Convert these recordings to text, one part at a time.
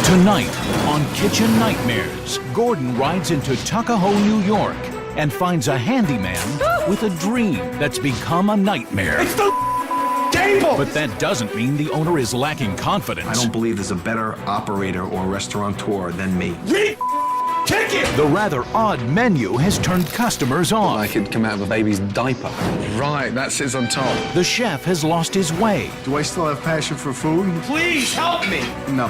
Tonight on Kitchen Nightmares, Gordon rides into Tuckahoe, New York, and finds a handyman with a dream that's become a nightmare. It's the table! But that doesn't mean the owner is lacking confidence. I don't believe there's a better operator or restaurateur than me. Kick it! The rather odd menu has turned customers on. Like it'd come out of a baby's diaper. Right, that sits on top. The chef has lost his way. Do I still have passion for food? Please help me! No.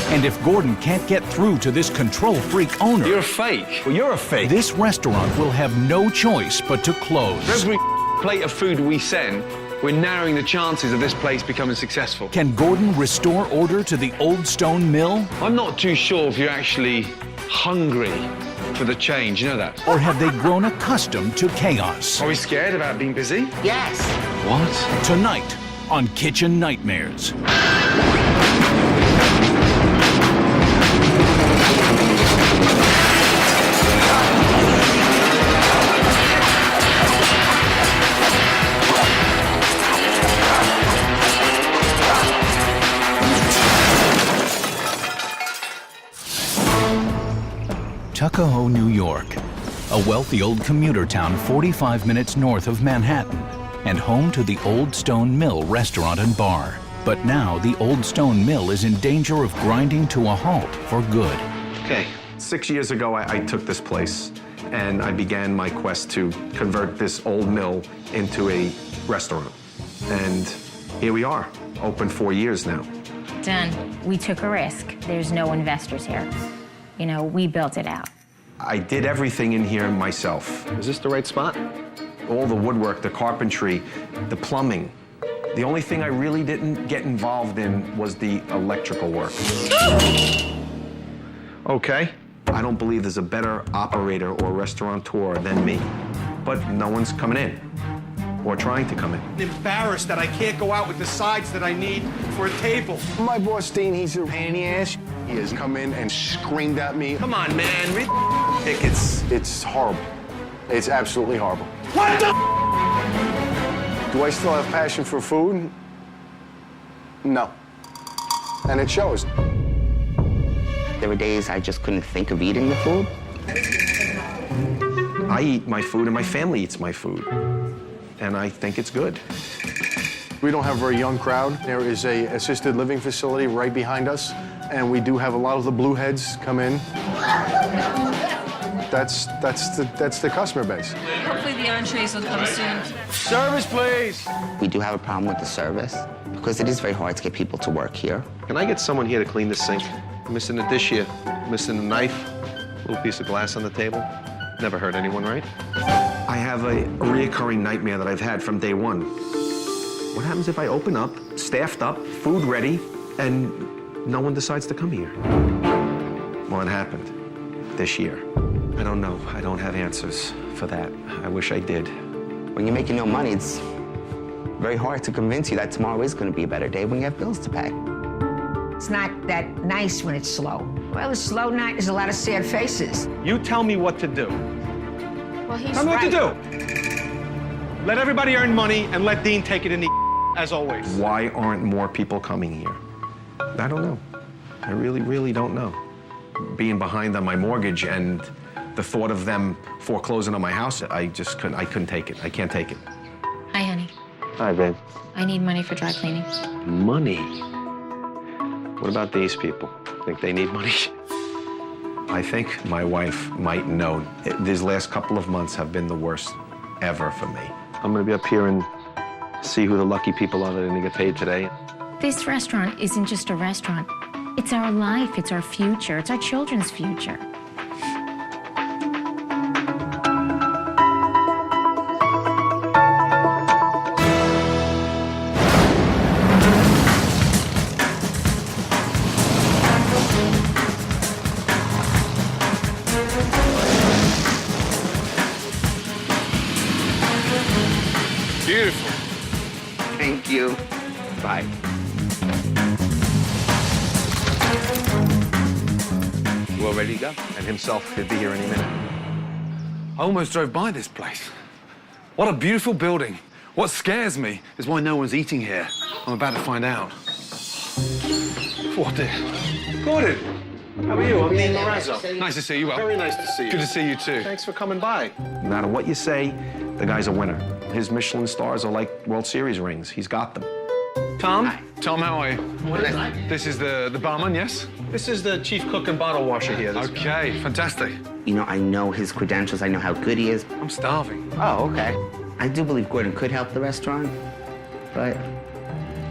And if Gordon can't get through to this control freak owner, You're a fake. Well, you're a fake. this restaurant will have no choice but to close. Every plate of food we send, we're narrowing the chances of this place becoming successful. Can Gordon restore order to the old stone mill? I'm not too sure if you're actually hungry for the change, you know that? Or have they grown accustomed to chaos? Are we scared about being busy? Yes. What? Tonight on Kitchen Nightmares. Tuckahoe, New York, a wealthy old commuter town 45 minutes north of Manhattan, and home to the Old Stone Mill restaurant and bar. But now the Old Stone Mill is in danger of grinding to a halt for good. Okay. 6 years ago, I took this place, and I began my quest to convert this old mill into a restaurant. And here we are, open 4 years now. Done. We took a risk. There's no investors here. You know, we built it out. I did everything in here myself. Is this the right spot? All the woodwork, the carpentry, the plumbing. The only thing I really didn't get involved in was the electrical work. Okay. I don't believe there's a better operator or restaurateur than me. But no one's coming in or trying to come in. I'm embarrassed that I can't go out with the sides that I need for a table. My boss, Dean, he's a pain in the ass. He has come in and screamed at me. Come on, man. Read Tickets. It's horrible. It's absolutely horrible. What the? Do I still have passion for food? No. And it shows. There were days I just couldn't think of eating the food. I eat my food and my family eats my food. And I think it's good. We don't have a very young crowd. There is a assisted living facility right behind us, and we do have a lot of the blue heads come in. That's the customer base. Hopefully the entrees will come soon. Service, please. We do have a problem with the service because it is very hard to get people to work here. Can I get someone here to clean the sink? I'm missing a dish here, missing a knife, a little piece of glass on the table. Never hurt anyone, right? I have a reoccurring nightmare that I've had from day one. What happens if I open up, staffed up, food ready, and no one decides to come here? Well, it happened this year. I don't know. I don't have answers for that. I wish I did. When you're making no money, it's very hard to convince you that tomorrow is going to be a better day when you have bills to pay. It's not that nice when it's slow. Well, a slow night, there's a lot of sad faces. You tell me what to do. Well, he's Tell me what to right. do. Let everybody earn money and let Dean take it in the as always. Why aren't more people coming here? I don't know. I really, really don't know. Being behind on my mortgage and the thought of them foreclosing on my house, I couldn't take it. I can't take it. Hi, honey. Hi, babe. I need money for dry cleaning. Money? What about these people? Think they need money? I think my wife might know. These last couple of months have been the worst ever for me. I'm gonna be up here and see who the lucky people are that didn't get paid today. This restaurant isn't just a restaurant. It's our life, it's our future, it's our children's future. Beautiful. Thank you. Bye. You all ready to go? And himself, he'll be here any minute. I almost drove by this place. What a beautiful building. What scares me is why no one's eating here. I'm about to find out. What the... Gordon, how are you? I'm Dean Lorazzo. Nice to see you, Will. Very nice to see you. Good to see you, too. Thanks for coming by. No matter what you say, the guy's a winner. His Michelin stars are like World Series rings. He's got them. Tom? Tom, how are you? This is the barman, yes? This is the chief cook and bottle washer here. Okay, fantastic. You know, I know his credentials. I know how good he is. I'm starving. Oh, okay. I do believe Gordon could help the restaurant, but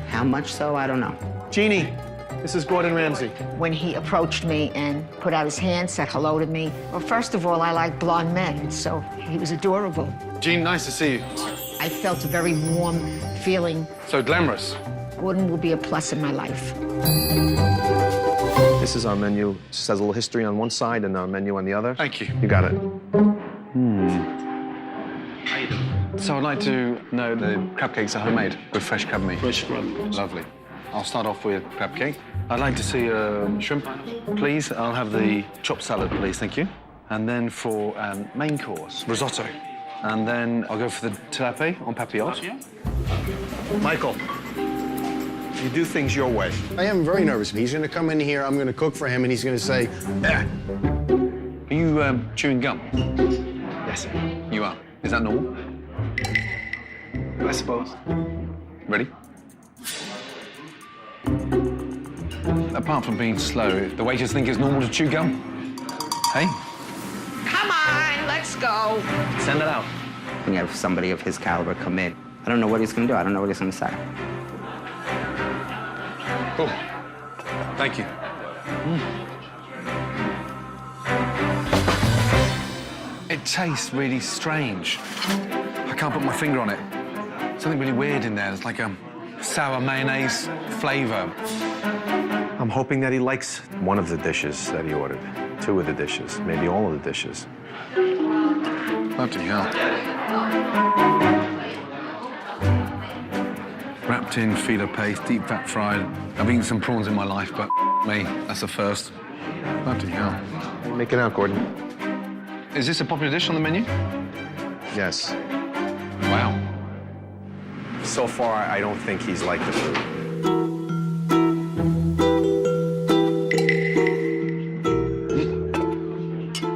how much so, I don't know. Jeannie, this is Gordon Ramsay. When he approached me and put out his hand, said hello to me, well, first of all, I like blonde men, so he was adorable. Jean, nice to see you. I felt a very warm feeling. So glamorous. Gordon will be a plus in my life. This is our menu. It says a little history on one side and our menu on the other. Thank you. You got it. So I'd like to know the crab cakes are homemade with fresh crab meat. Fresh crab meat. Lovely. I'll start off with crab cake. I'd like to see shrimp, please. I'll have the chopped salad, please, thank you. And then for main course, risotto. And then I'll go for the tilapia en papillote. Michael, you do things your way. I am very nervous. He's going to come in here, I'm going to cook for him, and he's going to say, Are you chewing gum? Yes, sir. You are. Is that normal? I suppose. Ready? Apart from being slow, the waiters think it's normal to chew gum. Hey? Come on, let's go. Send it out. When you have somebody of his caliber come in, I don't know what he's going to do. I don't know what he's going to say. Cool. Thank you. It tastes really strange. I can't put my finger on it. Something really weird in there. It's like a sour mayonnaise flavor. I'm hoping that he likes one of the dishes that he ordered. Two of the dishes, maybe all of the dishes. Bloody hell. Wrapped in filo paste, deep fat fried. I've eaten some prawns in my life, but me, that's the first. Bloody hell. Make it out, Gordon. Is this a popular dish on the menu? Yes. Wow. So far, I don't think he's liked the food.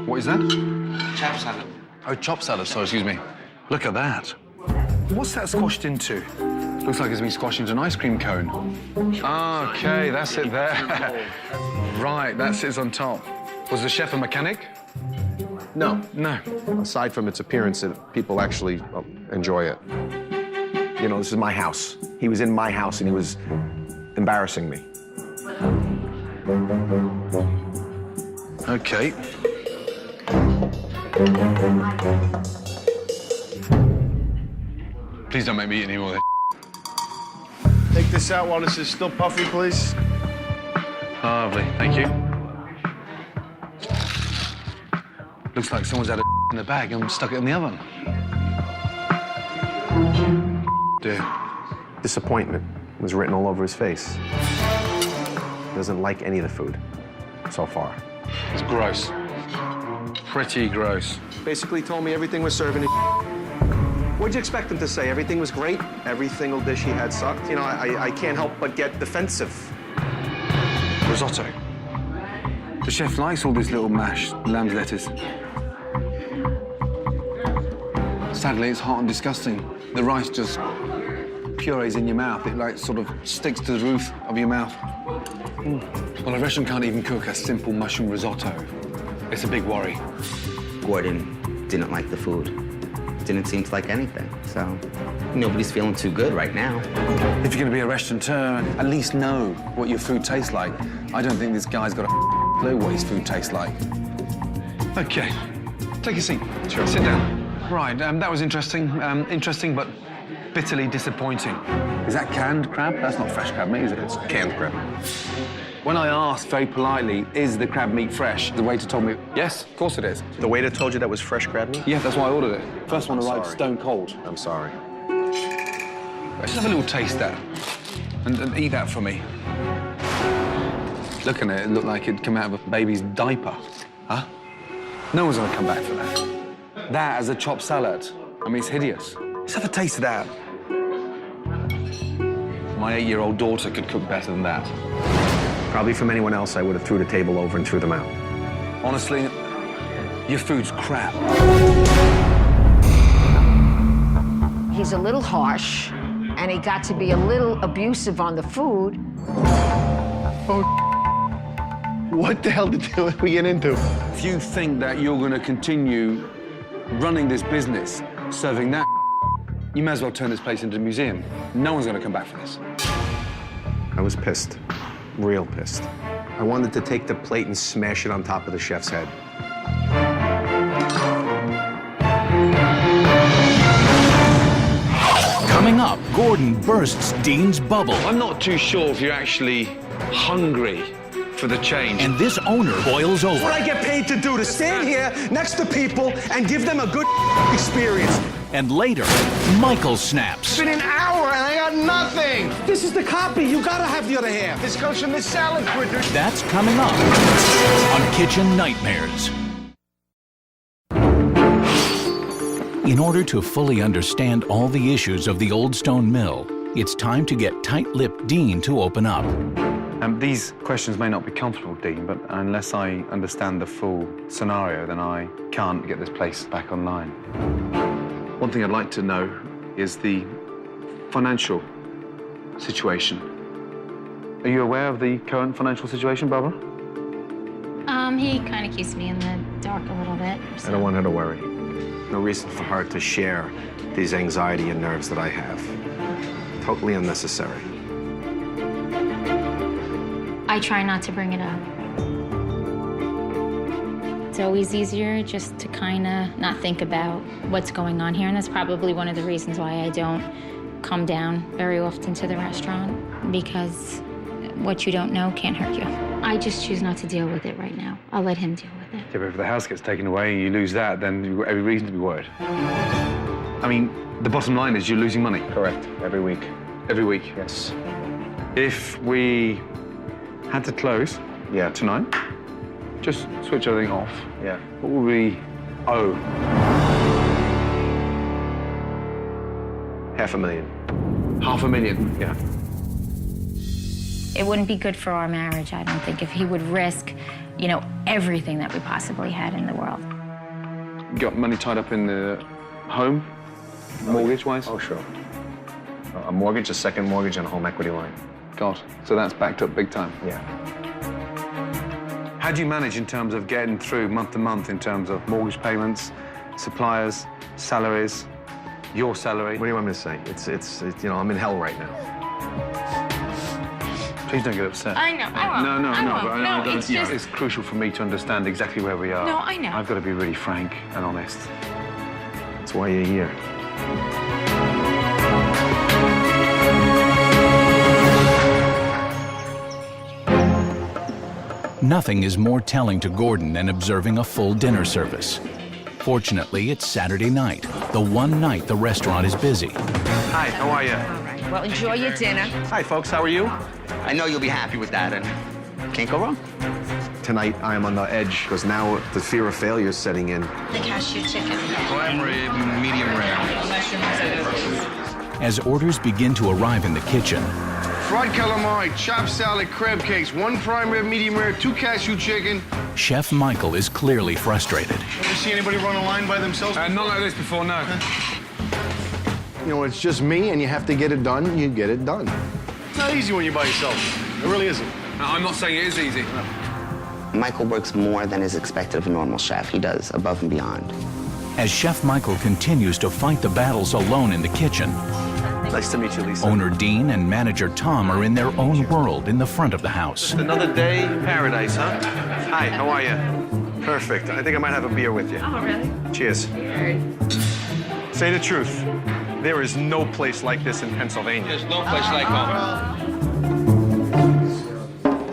What is that? Chop salad. Oh, chop salad, sorry, excuse me. Look at that. What's that squashed into? Looks like it's been squashed into an ice cream cone. Okay, that's it there. Right, that sits on top. Was the chef a mechanic? No. No. Aside from its appearance, people actually enjoy it. You know, this is my house. He was in my house and he was embarrassing me. Okay. Please don't make me eat any more of this. take this out while this is still puffy, please. Lovely, thank you. Looks like someone's had a in the bag and stuck it in the oven. Dear. Disappointment was written all over his face. He doesn't like any of the food so far. It's gross. Pretty gross. Basically told me everything was serving. What'd you expect him to say? Everything was great? Every single dish he had sucked? You know, I can't help but get defensive. Risotto. The chef likes all this little mashed lamb's lettuce. Sadly, it's hot and disgusting. The rice just purees in your mouth. It like sort of sticks to the roof of your mouth. Well, a restaurant can't even cook a simple mushroom risotto. It's a big worry. Gordon didn't like the food. Didn't seem to like anything, so nobody's feeling too good right now. If you're going to be a restaurateur, at least know what your food tastes like. I don't think this guy's got a clue what his food tastes like. Okay, take a seat. Sure. Sit down. Right, that was interesting. Interesting, but bitterly disappointing. Is that canned crab? That's not fresh crab meat, is it? It's canned crab. When I asked very politely, is the crab meat fresh? The waiter told me, yes, of course it is. The waiter told you that was fresh crab meat? Yeah, that's why I ordered it. First one arrived stone cold. I'm sorry. Let's have a little taste that and eat that for me. Looking at it, it looked like it'd come out of a baby's diaper. Huh? No one's gonna come back for that. That as a chopped salad. I mean, it's hideous. Let's have a taste of that. My 8-year-old daughter could cook better than that. Probably from anyone else, I would have threw the table over and threw them out. Honestly, your food's crap. He's a little harsh, and he got to be a little abusive on the food. What the hell did we get into? If you think that you're going to continue running this business, serving that, you may as well turn this place into a museum. No one's going to come back for this. I was pissed, real pissed. I wanted to take the plate and smash it on top of the chef's head. Coming up, Gordon bursts Dean's bubble. I'm not too sure if you're actually hungry for the change. And this owner boils over. What I get paid to do, to stand here next to people and give them a good experience. And later, Michael snaps. It's been an hour and I got nothing. This is the copy. You gotta have the other half. This comes from the salad printer. That's coming up on Kitchen Nightmares. In order to fully understand all the issues of the Old Stone Mill, it's time to get tight-lipped Dean to open up. These questions may not be comfortable, Dean, but unless I understand the full scenario, then I can't get this place back online. One thing I'd like to know is the financial situation. Are you aware of the current financial situation, Barbara? He kind of keeps me in the dark a little bit. I don't want her to worry. No reason for her to share these anxiety and nerves that I have. Totally unnecessary. I try not to bring it up. It's always easier just to kind of not think about what's going on here, and that's probably one of the reasons why I don't come down very often to the restaurant, because what you don't know can't hurt you. I just choose not to deal with it right now. I'll let him deal with it. Yeah, but if the house gets taken away and you lose that, then you've got every reason to be worried. I mean, the bottom line is you're losing money. Correct. Every week. Every week. Yes. If we had to close tonight, just switch everything off, what would we owe? $500,000. $500,000? Yeah. It wouldn't be good for our marriage, I don't think, if he would risk, you know, everything that we possibly had in the world. You got money tied up in the home, mortgage-wise? Oh, sure. A mortgage, a second mortgage, and a home equity line. God, so that's backed up big time. Yeah. How do you manage in terms of getting through month to month in terms of mortgage payments, suppliers, salaries, your salary? What do you want me to say? It's you know, I'm in hell right now. Please don't get upset. I know, I won't. No, but No, it's just... it's crucial for me to understand exactly where we are. No, I know. I've got to be really frank and honest. That's why you're here. Nothing is more telling to Gordon than observing a full dinner service. Fortunately, it's Saturday night, the one night the restaurant is busy. Hi, how are you? All right. Well, enjoy your dinner. Hi, folks, how are you? I know you'll be happy with that, and can't go wrong. Tonight, I am on the edge, because now the fear of failure is setting in. The cashew chicken. Prime rib, medium rare. As orders begin to arrive in the kitchen, Fried calamari, chopped salad, crab cakes, 1 prime rib, medium rare, 2 cashew chicken. Chef Michael is clearly frustrated. Ever see anybody run a line by themselves? Not like this before, no. You know, it's just me, and you have to get it done, you get it done. It's not easy when you're by yourself. It really isn't. No, I'm not saying it is easy. Michael works more than is expected of a normal chef. He does above and beyond. As Chef Michael continues to fight the battles alone in the kitchen, Nice to meet you, Lisa. owner Dean and manager Tom are in their own world in the front of the house. Another day in paradise, huh? Hi, how are you? Perfect. I think I might have a beer with you. Oh, really? Cheers. Say the truth. There is no place like this in Pennsylvania. There's no place like home.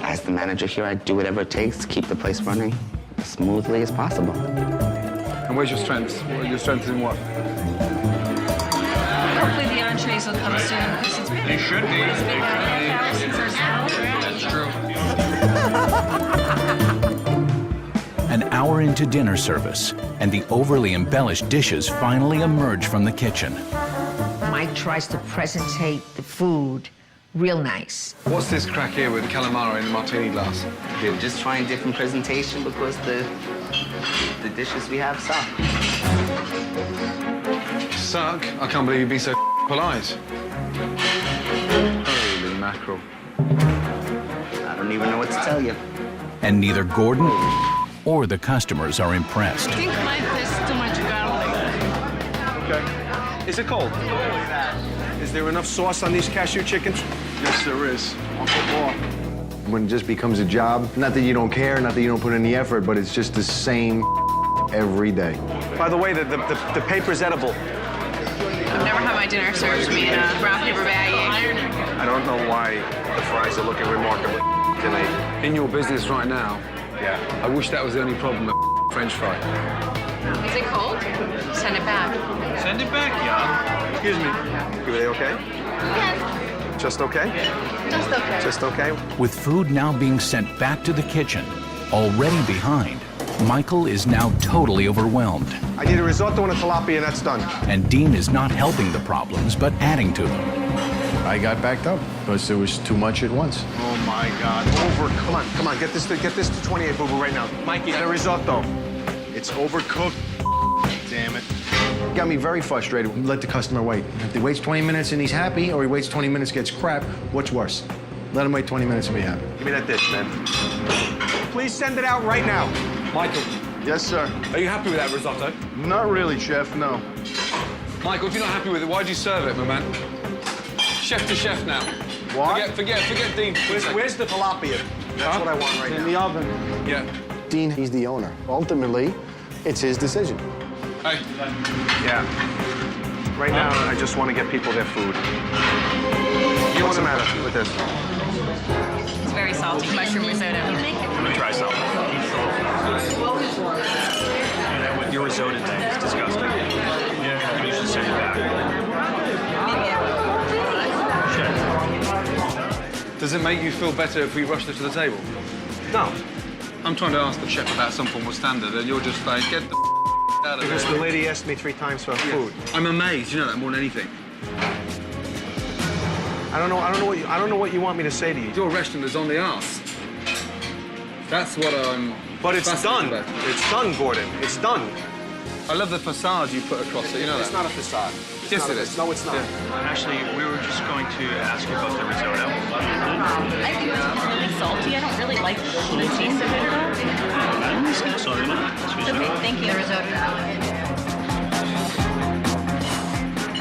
As the manager here, I do whatever it takes to keep the place running as smoothly as possible. And where's your strengths? Your strengths in what? Hopefully the entrees will come soon, because it's been... They should be. It's been about a half hour since our salad. That's true. An hour into dinner service, and the overly embellished dishes finally emerge from the kitchen. Mike tries to presentate the food real nice. What's this crack here with the calamari in the martini glass? We're just trying different presentation because the dishes we have suck. Suck? I can't believe you'd be so polite. Holy mackerel. I don't even know what to tell you. And neither Gordon or the customers are impressed. I think Mike has too much garlic. Okay. Is it cold? Is there enough sauce on these cashew chickens? Yes, there is. I'll put more. When it just becomes a job, not that you don't care, not that you don't put in the effort, but it's just the same every day. By the way, the paper's edible. I've never had my dinner served to me in a brown paper bag. I don't know why the fries are looking remarkably tonight. In your business right now, Yeah. I wish that was the only problem with French fry. Is it cold? Send it back. Send it back, yeah. Excuse me. Are they okay? Yes. Just okay? Just okay. Just okay? With food now being sent back to the kitchen, already behind, Michael is now totally overwhelmed. I need a risotto and a tilapia, and that's done. And Dean is not helping the problems, but adding to them. I got backed up because there was too much at once. Oh my God! Come on, get this to 28, boo boo, right now. Mikey, get a risotto. It's overcooked. Damn it! Got me very frustrated. Let the customer wait. If he waits 20 minutes and he's happy, or he waits 20 minutes gets crap, what's worse? Let him wait 20 minutes and be happy. Give me that dish, man. Please send it out right now. Michael, Yes, sir. are you happy with that risotto? Not really, chef, no. Michael, if you're not happy with it, why'd you serve it, my man? Chef to chef now. What? Forget Dean. Where's the tilapia? That's what I want right In now. the oven. Yeah. Dean, he's the owner. Ultimately, it's his decision. Hey. Yeah. Right now, I just want to get people their food. What's the matter with this? It's very salty. Mushroom risotto. Let me try some. Your risotto thing is disgusting. Yeah, you should send it back. Does it make you feel better if we rush this to the table? No, I'm trying to ask the chef about some form of standard, and you're just like, get the out of because there. the lady asked me 3 times for food. I'm amazed, you know that more than anything. I don't know what you want me to say to you. Your restaurant is on the arse. That's what I'm. But it's fascinated done. about. It's done, Gordon. It's done. I love the facade you put across it. You know It's that. not a facade. It's Yes, not it a- is. No, it's not. Actually, we were just going to ask you about the risotto. I think it's really salty. I don't really like the taste of it at all. Sorry, It's okay, thank you. The risotto.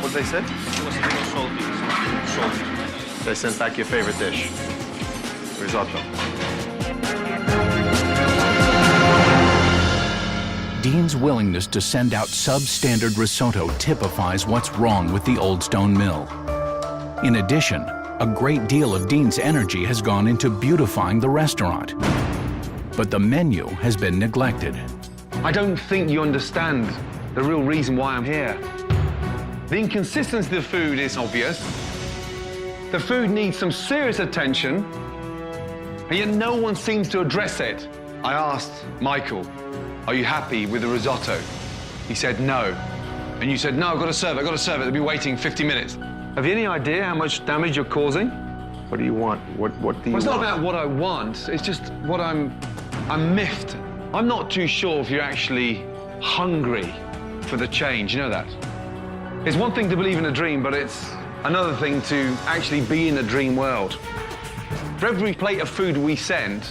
What did they say? They sent back your favorite dish. Risotto. Dean's willingness to send out substandard risotto typifies what's wrong with the Old Stone Mill. In addition, a great deal of Dean's energy has gone into beautifying the restaurant. But the menu has been neglected. I don't think you understand the real reason why I'm here. The inconsistency of the food is obvious. The food needs some serious attention, and yet no one seems to address it. I asked Michael, are you happy with the risotto? He said no. And you said, no, I've got to serve it, They'll be waiting 50 minutes. Have you any idea how much damage you're causing? What do you want? What do you Well, want? it's not about what I want, it's just what I'm miffed. I'm not too sure if you're actually hungry for the change, you know that? It's one thing to believe in a dream, but it's another thing to actually be in a dream world. For every plate of food we send,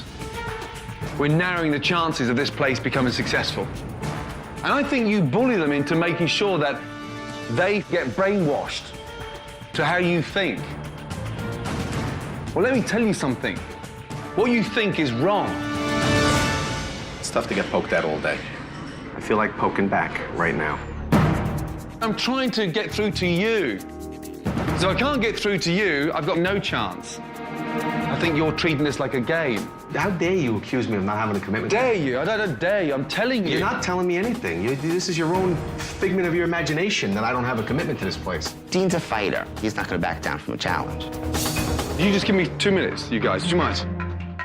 we're narrowing the chances of this place becoming successful. And I think you bully them into making sure that they get brainwashed to how you think. Well, let me tell you something. What you think is wrong. It's tough to get poked at all day. I feel like poking back right now. I'm trying to get through to you. So I can't get through to you, I've got no chance. I think you're treating this like a game. How dare you accuse me of not having a commitment? Dare you? I don't dare you. I'm telling you. You're not telling me anything. This is your own figment of your imagination that I don't have a commitment to this place. Dean's a fighter. He's not going to back down from a challenge. You just give me 2 minutes, you guys. Do you mind?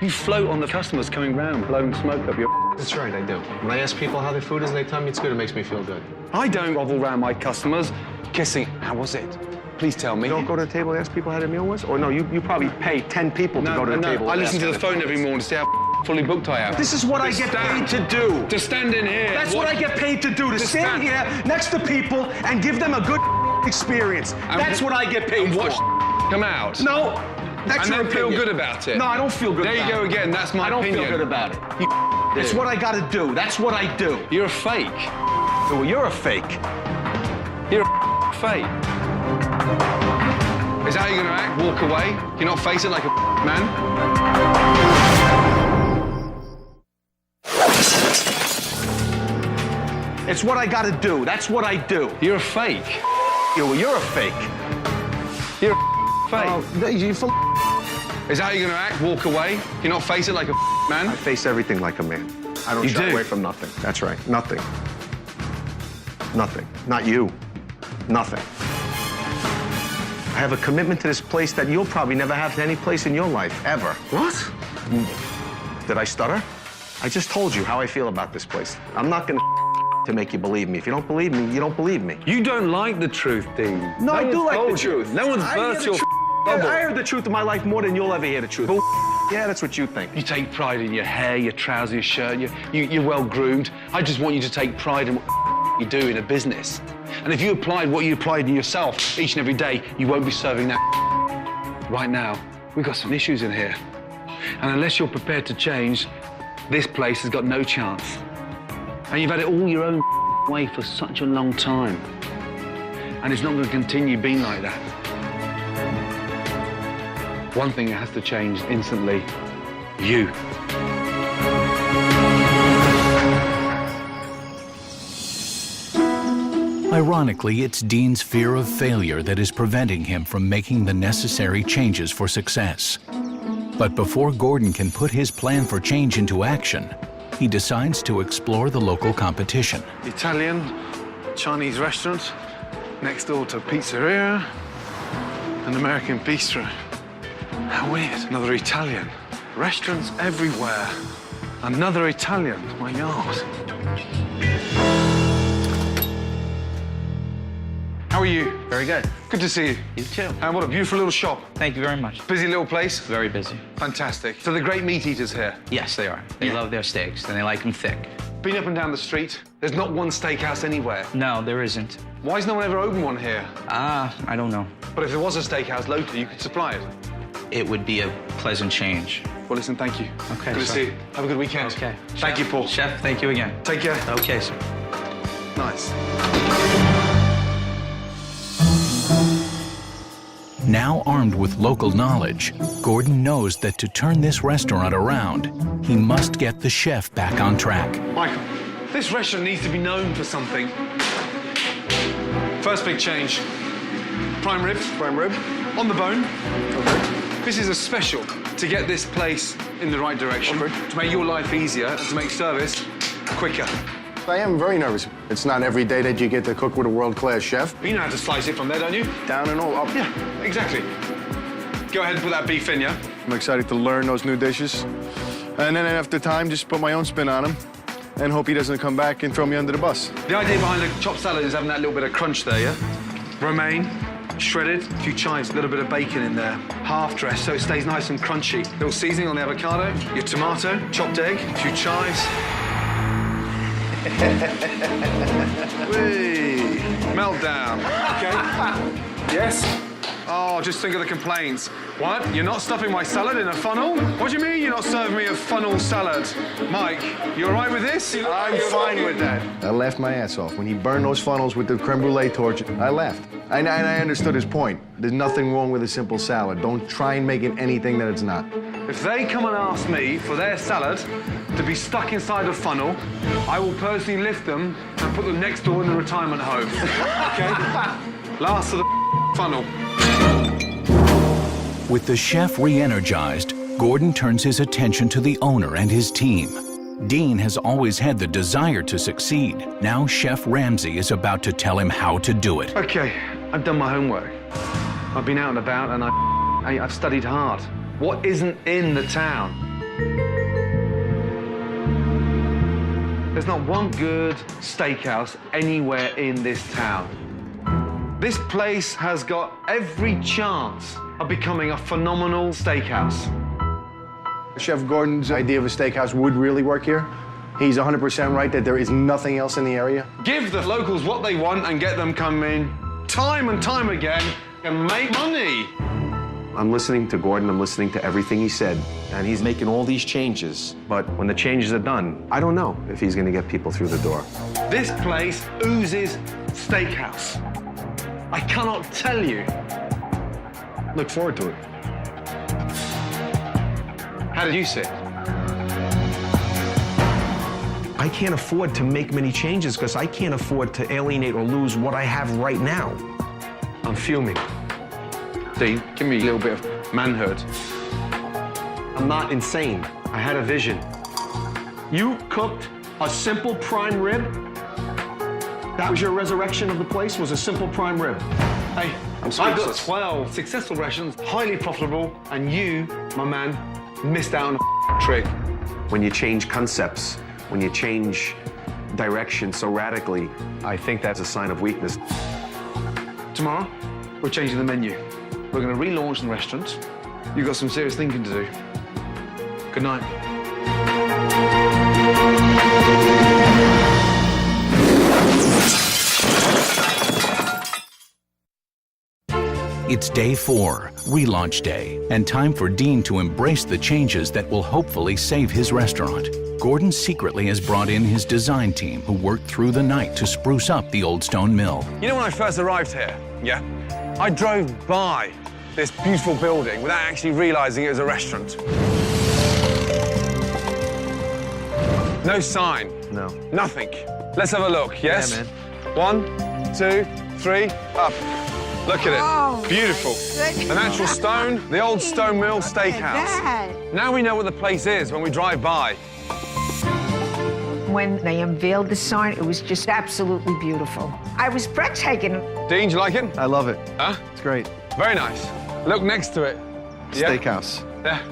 You float on the customers coming round, blowing smoke up your... That's right, I do. When I ask people how their food is and they tell me it's good, it makes me feel good. I don't grovel around my customers, kissing. How was it? Please tell me. You don't go to the table and ask people how their meal was? Or no, you probably pay 10 people to go to the table. I and listen ask to the them. phone every morning to see how fully booked I am. This is what I get paid to do. To stand in here. That's what I get paid to do, to stand here next to people and give them a good experience. That's what I get paid and watch for. come out. No, that's and your then feel opinion. good about it. No, I don't feel good there about it. There you go again, that's my opinion. I don't feel good about it. It's what I gotta do. That's what I do. You're a fake. Well, you're a fake. You're a fake. Is that how you're gonna act? Walk away? You're not face it like a man? It's what I gotta do. That's what I do. You're a fake. You're a fake. You're a fake. Is that how you're gonna act? Walk away? You're not face it like a man? I face everything like a man. I don't shy away from nothing. That's right. Nothing. Nothing. Not you. Nothing. I have a commitment to this place that you'll probably never have to any place in your life, ever. What? Did I stutter? I just told you how I feel about this place. I'm not gonna to make you believe me. If you don't believe me, you don't believe me. You don't like the truth, Dean. No, I do like the truth. No one's burst your bubble. I heard the truth of my life more than you'll ever hear the truth. Yeah, that's what you think. You take pride in your hair, your trousers, your shirt. You're well groomed. I just want you to take pride in what you do in a business. And if you applied what you applied in yourself each and every day, you won't be serving that. Right now, we've got some issues in here. And unless you're prepared to change, this place has got no chance. And you've had it all your own way for such a long time. And it's not going to continue being like that. One thing that has to change instantly, you. Ironically, it's Dean's fear of failure that is preventing him from making the necessary changes for success. But before Gordon can put his plan for change into action, he decides to explore the local competition. Italian, Chinese restaurant, next door to pizzeria, an American bistro. How weird. Another Italian. Restaurants everywhere. Another Italian. My God. How are you? Very good. Good to see you. You too. And what a beautiful little shop. Thank you very much. Busy little place? Very busy. Fantastic. So the great meat eaters here? Yes, they are. They love their steaks, and they like them thick. Been up and down the street. There's not one steakhouse anywhere. No, there isn't. Why has no one ever opened one here? I don't know. But if there was a steakhouse locally, you could supply it. It would be a pleasant change. Well, listen, thank you. Okay, Good to see you. Have a good weekend. Okay. Thank you, Paul. Chef, thank you again. Take care. Okay, sir. Nice. Now armed with local knowledge, Gordon knows that to turn this restaurant around, he must get the chef back on track. Michael, this restaurant needs to be known for something. First big change. Prime rib. Prime rib. On the bone. Okay. This is a special to get this place in the right direction, to make your life easier, and to make service quicker. I am very nervous. It's not every day that you get to cook with a world-class chef. But you know how to slice it from there, don't you? Down and all up. Yeah, exactly. Go ahead and put that beef in, yeah? I'm excited to learn those new dishes. And then after time, just put my own spin on them and hope he doesn't come back and throw me under the bus. The idea behind the chopped salad is having that little bit of crunch there, yeah? Romaine, shredded, a few chives, a little bit of bacon in there. Half dressed so it stays nice and crunchy. Little seasoning on the avocado, your tomato, chopped egg, a few chives. Whee! Meltdown. Okay? Yes? Oh, just think of the complaints. What? You're not stuffing my salad in a funnel? What do you mean you're not serving me a funnel salad? Mike, you all right with this? I'm fine with that. I laughed my ass off. When he burned those funnels with the creme brulee torch, I laughed. And I understood his point. There's nothing wrong with a simple salad. Don't try and make it anything that it's not. If they come and ask me for their salad to be stuck inside a funnel, I will personally lift them and put them next door in the retirement home. Okay? Last of the funnel. With the chef re-energized, Gordon turns his attention to the owner and his team. Dean has always had the desire to succeed. Now Chef Ramsay is about to tell him how to do it. Okay, I've done my homework. I've been out and about and I've studied hard. What isn't in the town? There's not one good steakhouse anywhere in this town. This place has got every chance of becoming a phenomenal steakhouse. Chef Gordon's idea of a steakhouse would really work here. He's 100% right that there is nothing else in the area. Give the locals what they want and get them coming time and time again and make money. I'm listening to Gordon, I'm listening to everything he said, and he's making all these changes. But when the changes are done, I don't know if he's gonna get people through the door. This place oozes steakhouse. I cannot tell you. Look forward to it. How did you see it? I can't afford to make many changes because I can't afford to alienate or lose what I have right now. I'm fuming. Dean, give me a little bit of manhood. I'm not insane. I had a vision. You cooked a simple prime rib? That was your resurrection of the place, was a simple prime rib? Hey, I've got 12 successful restaurants, highly profitable, and you, my man, missed out on a trick. When you change concepts, when you change direction so radically, I think that's a sign of weakness. Tomorrow, we're changing the menu. We're going to relaunch the restaurant. You've got some serious thinking to do. Good night. It's day 4, relaunch day, and time for Dean to embrace the changes that will hopefully save his restaurant. Gordon secretly has brought in his design team who worked through the night to spruce up the Old Stone Mill. You know when I first arrived here, yeah? I drove by this beautiful building without actually realizing it was a restaurant. No sign. No. Nothing. Let's have a look, yes? Yeah, man. 1, 2, 3, up. Look at it. Beautiful. The natural stone, the Old Stone Mill Steakhouse. Now we know what the place is when we drive by. When they unveiled the sign, it was just absolutely beautiful. I was breathtaking. Dean, do you like it? I love it. Huh? It's great. Very nice. Look next to it. Steakhouse. Yeah.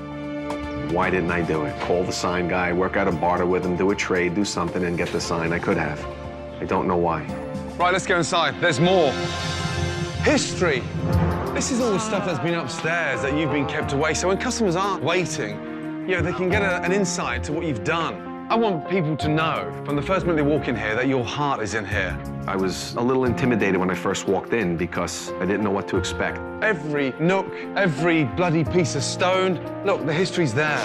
Why didn't I do it? Call the sign guy, work out a barter with him, do a trade, do something, and get the sign. I could have. I don't know why. Right, let's go inside. There's more. History. This is all the stuff that's been upstairs that you've been kept away. So when customers aren't waiting, you know, they can get an insight to what you've done. I want people to know from the first minute they walk in here that your heart is in here. I was a little intimidated when I first walked in because I didn't know what to expect. Every nook, every bloody piece of stone. Look, the history's there.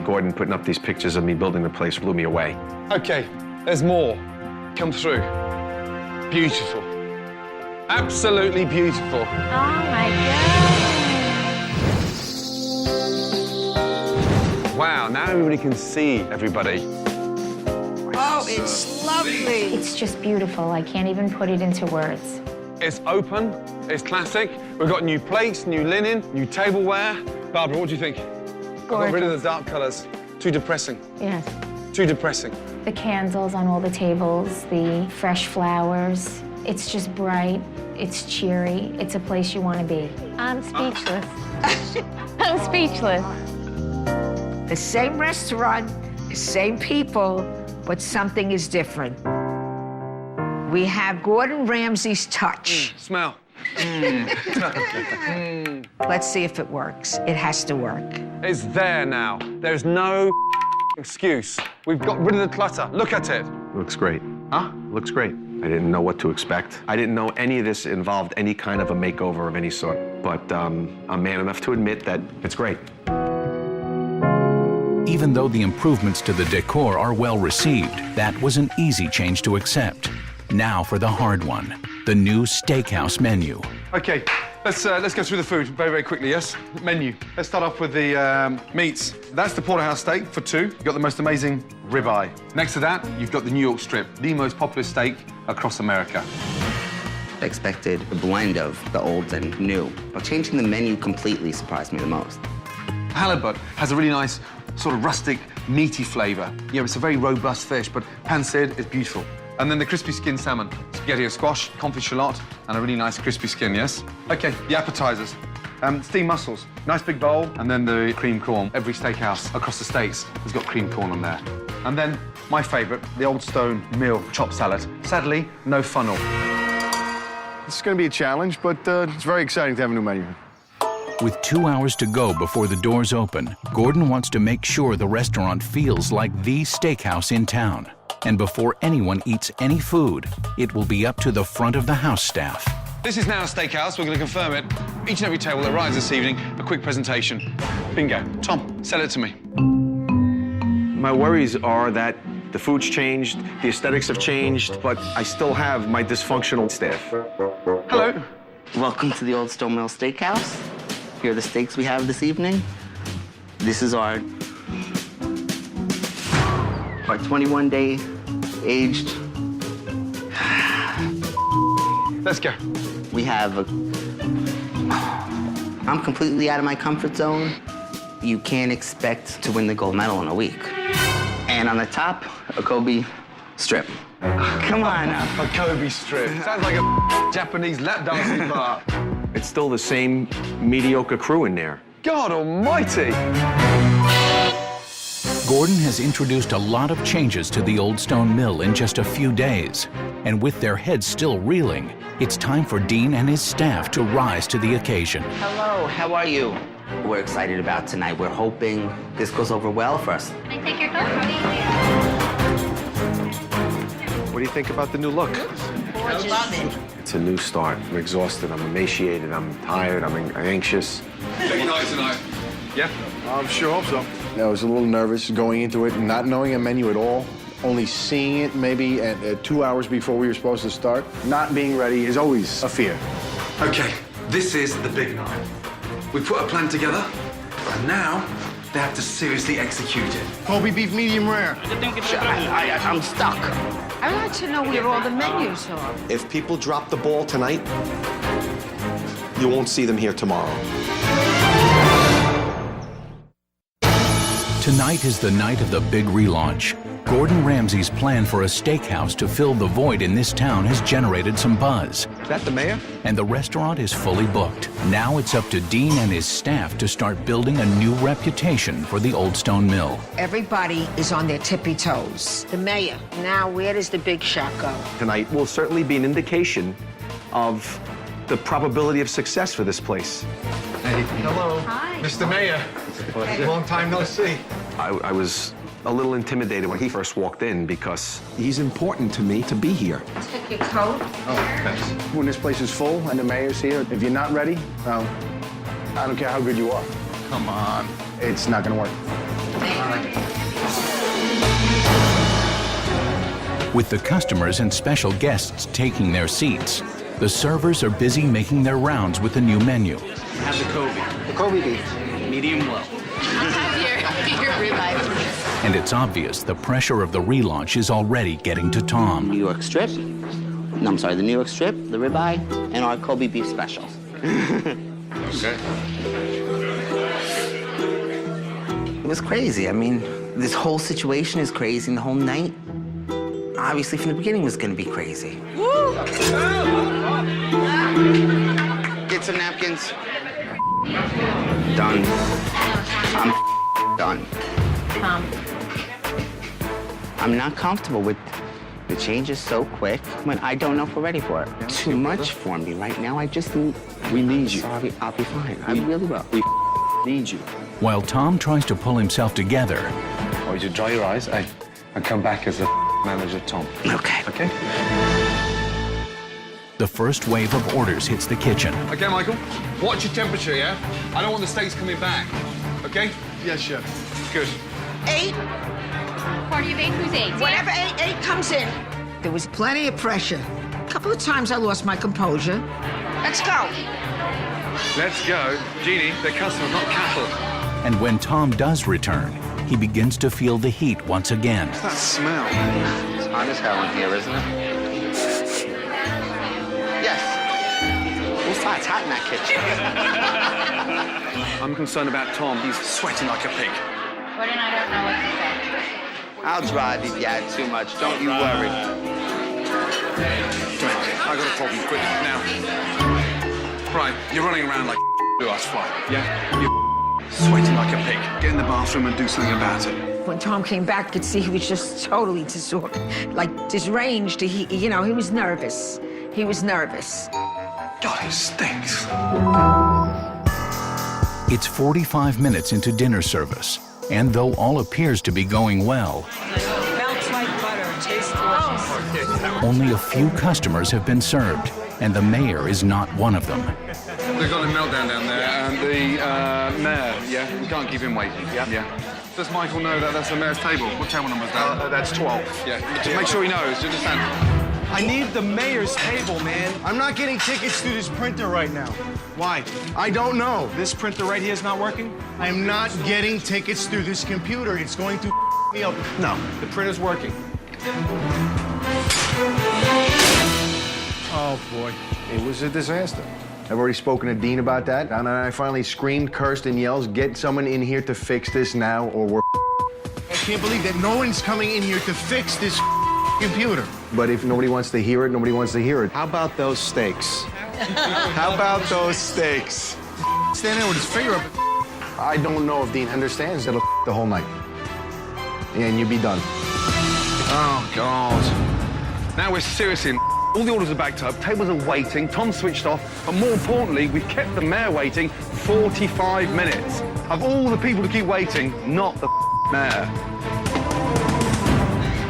Gordon putting up these pictures of me building the place blew me away. Okay, there's more. Come through. Beautiful. Absolutely beautiful. Oh my God. Wow, now everybody can see everybody. Oh, it's lovely. It's just beautiful. I can't even put it into words. It's open, it's classic. We've got new plates, new linen, new tableware. Barbara, what do you think? I've got rid of the dark colours. Too depressing. Yes. Too depressing. The candles on all the tables, the fresh flowers. It's just bright. It's cheery. It's a place you want to be. I'm speechless. I'm speechless. The same restaurant, the same people, but something is different. We have Gordon Ramsay's touch. Smell. Let's see if it works. It has to work. It's there now. There's no excuse. We've got rid of the clutter. Look at it. Looks great. Huh? Looks great. I didn't know what to expect. I didn't know any of this involved any kind of a makeover of any sort. But I'm man enough to admit that it's great. Even though the improvements to the decor are well received, that was an easy change to accept. Now for the hard one, the new steakhouse menu. Okay, let's go through the food very, very quickly, yes? Menu. Let's start off with the meats. That's the porterhouse steak for 2. You've got the most amazing ribeye. Next to that, you've got the New York strip, the most popular steak across America. I expected a blend of the old and new, but changing the menu completely surprised me the most. Halibut has a really nice sort of rustic, meaty flavour. Yeah, it's a very robust fish, but pan-seared is beautiful. And then the crispy skin salmon, spaghetti and squash, confit shallot, and a really nice crispy skin, yes? Okay, the appetizers. Steamed mussels, nice big bowl, and then the cream corn. Every steakhouse across the States has got cream corn on there. And then my favourite, the Old Stone Mill chopped salad. Sadly, no funnel. It's going to be a challenge, but it's very exciting to have a new menu. With 2 hours to go before the doors open, Gordon wants to make sure the restaurant feels like the steakhouse in town. And before anyone eats any food, it will be up to the front of the house staff. This is now a steakhouse. We're going to confirm it. Each and every table that arrives this evening, a quick presentation. Bingo. Tom, sell it to me. My worries are that the food's changed, the aesthetics have changed, but I still have my dysfunctional staff. Hello. Welcome to the Old Stone Mill Steakhouse. Here are the steaks we have this evening. This is our 21-day aged. Let's go. We have I'm completely out of my comfort zone. You can't expect to win the gold medal in a week. And on the top, a Kobe strip. Come on now. A Kobe strip. Sounds like a Japanese lap dancing bar. It's still the same mediocre crew in there. God almighty! Gordon has introduced a lot of changes to the Old Stone Mill in just a few days. And with their heads still reeling, it's time for Dean and his staff to rise to the occasion. Hello, how are you? We're excited about tonight. We're hoping this goes over well for us. Can I take your card? What do you think about the new look? Gorgeous. Love it. It's a new start. I'm exhausted, I'm emaciated, I'm tired, I'm anxious. Big night tonight. Yeah? I sure hope so. I was a little nervous going into it, not knowing a menu at all, only seeing it maybe at 2 hours before we were supposed to start. Not being ready is always a fear. Okay, this is the big night. We put a plan together, and now they have to seriously execute it. Kobe beef medium rare. I'm stuck. I'd like to know where all the menus are. If people drop the ball tonight, you won't see them here tomorrow. Tonight is the night of the big relaunch. Gordon Ramsay's plan for a steakhouse to fill the void in this town has generated some buzz. Is that the mayor? And the restaurant is fully booked. Now it's up to Dean and his staff to start building a new reputation for the Old Stone Mill. Everybody is on their tippy toes. The mayor. Now, where does the big shot go? Tonight will certainly be an indication of the probability of success for this place. Hey, hello. Hi. Mr. Mayor. Long time no see. I was a little intimidated when he first walked in because he's important to me to be here. Take your coat. Oh, thanks. When this place is full and the mayor's here, if you're not ready, well, I don't care how good you are. Come on. It's not gonna work. With the customers and special guests taking their seats, the servers are busy making their rounds with the new menu. Have the Kobe. The Kobe beef. Medium well. I'll have your ribeye. And it's obvious the pressure of the relaunch is already getting to New Tom. York strip. No, I'm sorry, the New York strip, the ribeye, and our Kobe beef special. Okay. It was crazy. I mean, this whole situation is crazy, and the whole night, obviously from the beginning, was gonna be crazy. Woo! Get some napkins. Done. I'm done. Tom. I'm not comfortable with the changes so quick when I don't know if we're ready for it. Too much for me right now. I just need... We need you. Sorry, I'll be fine. I really will. We need you. While Tom tries to pull himself together, I want you to dry your eyes and come back as the manager, Tom. Okay. Okay? the first wave of orders hits the kitchen. Okay, Michael. Watch your temperature, yeah? I don't want the steaks coming back. Okay? Yes, chef. Good. 8. Party of 8, who's 8? Whatever 8 comes in. There was plenty of pressure. A couple of times I lost my composure. Let's go. Let's go. Jeannie, they're customers, not cattle. And when Tom does return, he begins to feel the heat once again. What's that smell? It's hot as hell in here, isn't it? Yes. It's hot in that kitchen. I'm concerned about Tom. He's sweating like a pig. Gordon, I don't know what to say. I'll drive if you add too much. Don't you worry. I got a problem. Quick, now. Right, you're running around like do us fly. Yeah? You're sweating like a pig. Get in the bathroom and do something about it. When Tom came back, I could see he was just totally disranged. He was nervous. He was nervous. God, it stinks. It's 45 minutes into dinner service, and though all appears to be going well, Melts like butter, tastes delicious. only a few customers have been served, and the mayor is not one of them. They've got a meltdown down there, and the mayor, yeah, we can't keep him waiting. Yeah. Does Michael know that that's the mayor's table? What table number is that? That's 12. Yeah, just make sure he knows, you understand? I need the mayor's table, man. I'm not getting tickets through this printer right now. Why? I don't know. This printer right here is not working? I'm not getting tickets through this computer. It's going to me up. No, the printer's working. Oh, boy. It was a disaster. I've already spoken to Dean about that, and I finally screamed, cursed, and yells, get someone in here to fix this now, or we're I can't believe that no one's coming in here to fix this computer. But if nobody wants to hear it, nobody wants to hear it. How about those steaks? How about those steaks? Stand there with his finger up. I don't know if Dean understands that'll the whole night. And you'll be done. Oh, God. Now we're seriously in. All the orders are backed up, tables are waiting, Tom's switched off, and more importantly, we've kept the mayor waiting 45 minutes. Of all the people to keep waiting, not the mayor.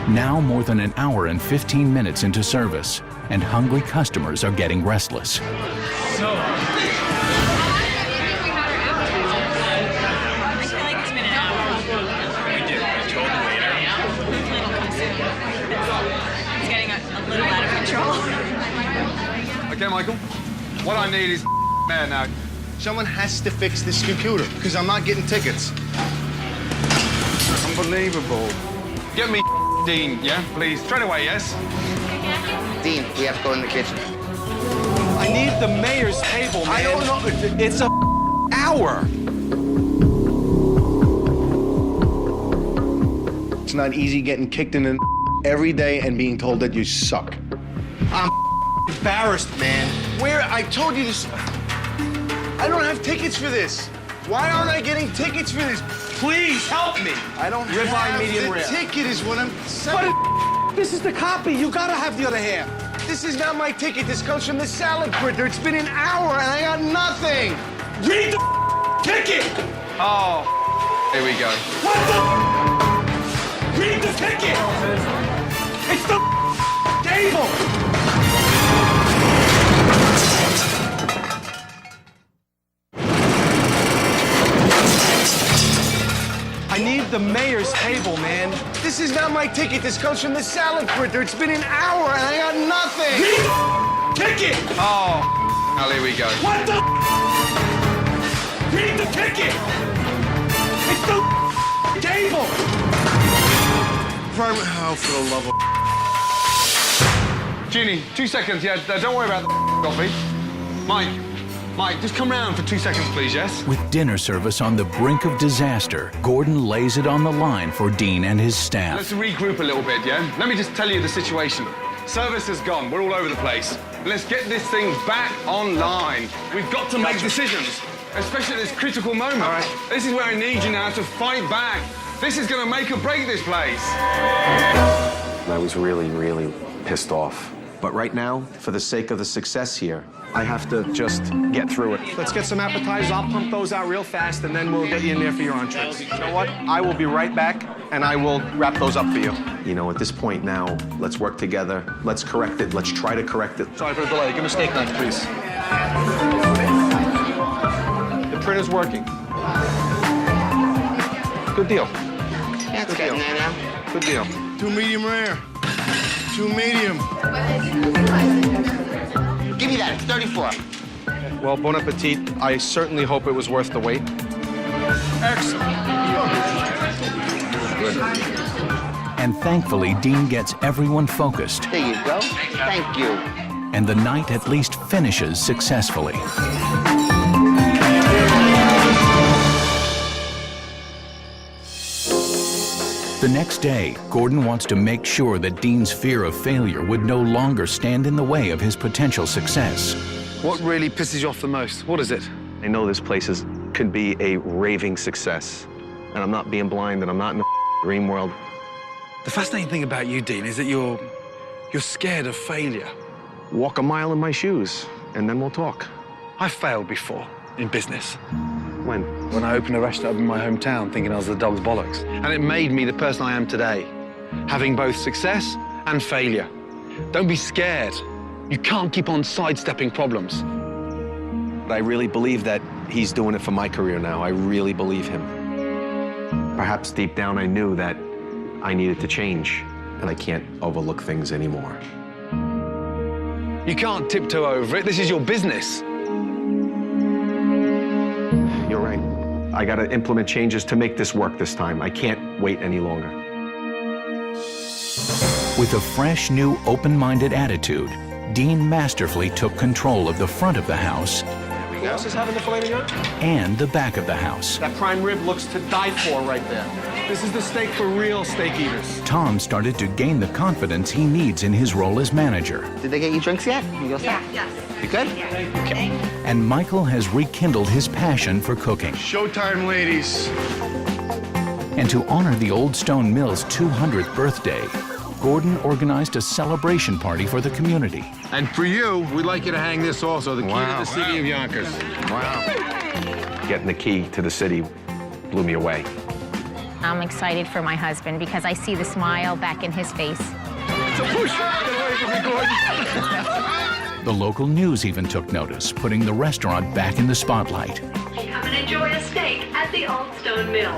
Now more than an hour and 15 minutes into service, and hungry customers are getting restless. I feel like it's been an hour. We told the waiter. It's getting a little out of control. Okay, Michael, what I need is mayor now. Someone has to fix this computer, because I'm not getting tickets. Unbelievable. Get me Dean, yeah, please. Straight away, yes? Dean, we have to go in the kitchen. I need the mayor's table, man. I don't know. It's a hour. It's not easy getting kicked in the every day and being told that you suck. I'm embarrassed, man. Where? I told you this. I don't have tickets for this. Why aren't I getting tickets for this? Please help me. I don't Ribeye, have medium the rare. ticket is what I'm saying. But this is the copy. You gotta have the other half. This is not my ticket. This comes from the salad printer. It's been an hour and I got nothing. Read the ticket. Oh, here we go. What the? Read the ticket. It's the table. I need the mayor's table, man. This is not my ticket. This comes from the salad printer. It's been an hour and I got nothing. Read the ticket. Oh, now here we go. What the? Read the ticket. It's the table. Oh, for the love of... Ginny, 2 seconds, yeah, don't worry about the coffee. Mike, just come round for 2 seconds, please, yes? With dinner service on the brink of disaster, Gordon lays it on the line for Dean and his staff. Let's regroup a little bit, yeah? Let me just tell you the situation. Service is gone. We're all over the place. Let's get this thing back online. We've got to make decisions, especially at this critical moment. All right. This is where I need you now to fight back. This is going to make or break this place. I was really, really pissed off. But right now, for the sake of the success here, I have to just get through it. Let's get some appetizers. I'll pump those out real fast, and then we'll get you in there for your entrees. You know what? I will be right back, and I will wrap those up for you. You know, at this point now, let's work together. Let's correct it. Let's try to correct it. Sorry for the delay. Give me a steak knife, please. The printer's working. Good deal. Yeah, it's getting there now. Good deal. 2 medium rare. 2 medium. Give me that. It's 34. Well, bon appetit. I certainly hope it was worth the wait. Excellent. And thankfully, Dean gets everyone focused, There you go. Thank you. and the night at least finishes successfully. The next day, Gordon wants to make sure that Dean's fear of failure would no longer stand in the way of his potential success. What really pisses you off the most? What is it? I know this place could be a raving success. And I'm not being blind, and I'm not in a dream world. The fascinating thing about you, Dean, is that you're scared of failure. Walk a mile in my shoes. and then we'll talk. I failed before in business. When? When I opened a restaurant up in my hometown thinking I was the dog's bollocks. And it made me the person I am today, having both success and failure. Don't be scared. You can't keep on sidestepping problems. But I really believe that he's doing it for my career now. I really believe him. Perhaps deep down I knew that I needed to change, and I can't overlook things anymore. You can't tiptoe over it. This is your business. You're right. I gotta implement changes to make this work this time. I can't wait any longer. With a fresh, new, open-minded attitude, Dean masterfully took control of the front of the house Who else is having the filet mignon? and the back of the house. That prime rib looks to die for right there. This is the steak for real steak eaters. Tom started to gain the confidence he needs in his role as manager. Did they get you drinks yet? You go Yes. You good? And Michael has rekindled his passion for cooking. Showtime, ladies. And to honor the Old Stone Mill's 200th birthday, Gordon organized a celebration party for the community. And for you, we'd like you to hang this also, the key to the city of Yonkers. Wow. Getting the key to the city blew me away. I'm excited for my husband because I see the smile back in his face. The local news even took notice, putting the restaurant back in the spotlight. Come and enjoy a steak at the Old Stone Mill.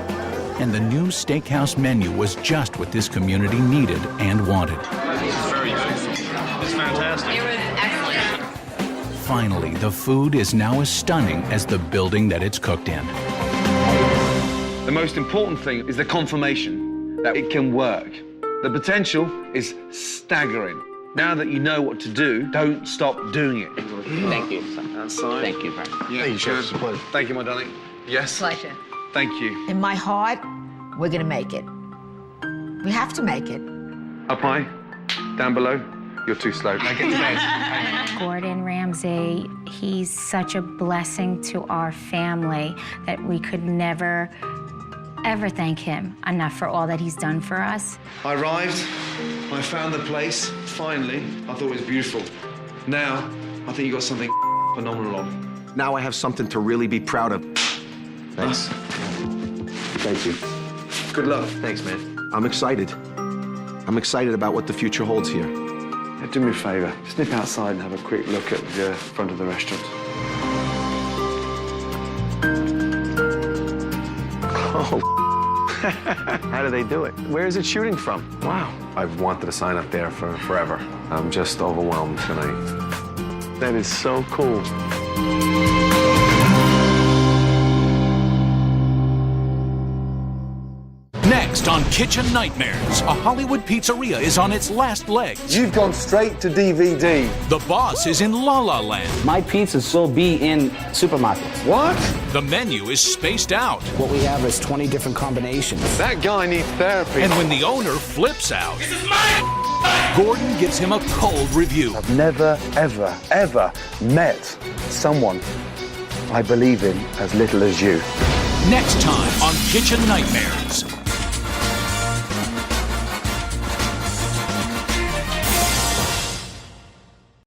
And the new steakhouse menu was just what this community needed and wanted. This is very nice. It's fantastic. It was excellent. Finally, the food is now as stunning as the building that it's cooked in. The most important thing is the confirmation that it can work. The potential is staggering. Now that you know what to do, don't stop doing it. Thank you. Outside. Thank you, Brian. Yeah, Thank you, Chef. It's a pleasure. Thank you, my darling. Yes. Pleasure. Thank you. In my heart, we're gonna make it. We have to make it. Up high, down below. You're too slow. Now get to bed. Gordon Ramsay, he's such a blessing to our family that we could never, ever thank him enough for all that he's done for us. I arrived, I found the place, finally. I thought it was beautiful. Now, I think you got something phenomenal on. Now I have something to really be proud of. Thanks. Thank you. Good luck. Thanks, man. I'm excited. I'm excited about what the future holds here. Hey, do me a favor, just nip outside and have a quick look at the front of the restaurant. Oh, how do they do it? Where is it shooting from? Wow. I've wanted to sign up there for forever. I'm just overwhelmed tonight. That is so cool. Next on Kitchen Nightmares, a Hollywood pizzeria is on its last legs. You've gone straight to DVD. The boss is in La La Land. My pizzas will be in supermarkets. What? The menu is spaced out. What we have is 20 different combinations. That guy needs therapy. And when the owner flips out, Gordon gives him a cold review. I've never, ever, ever met someone I believe in as little as you. Next time on Kitchen Nightmares.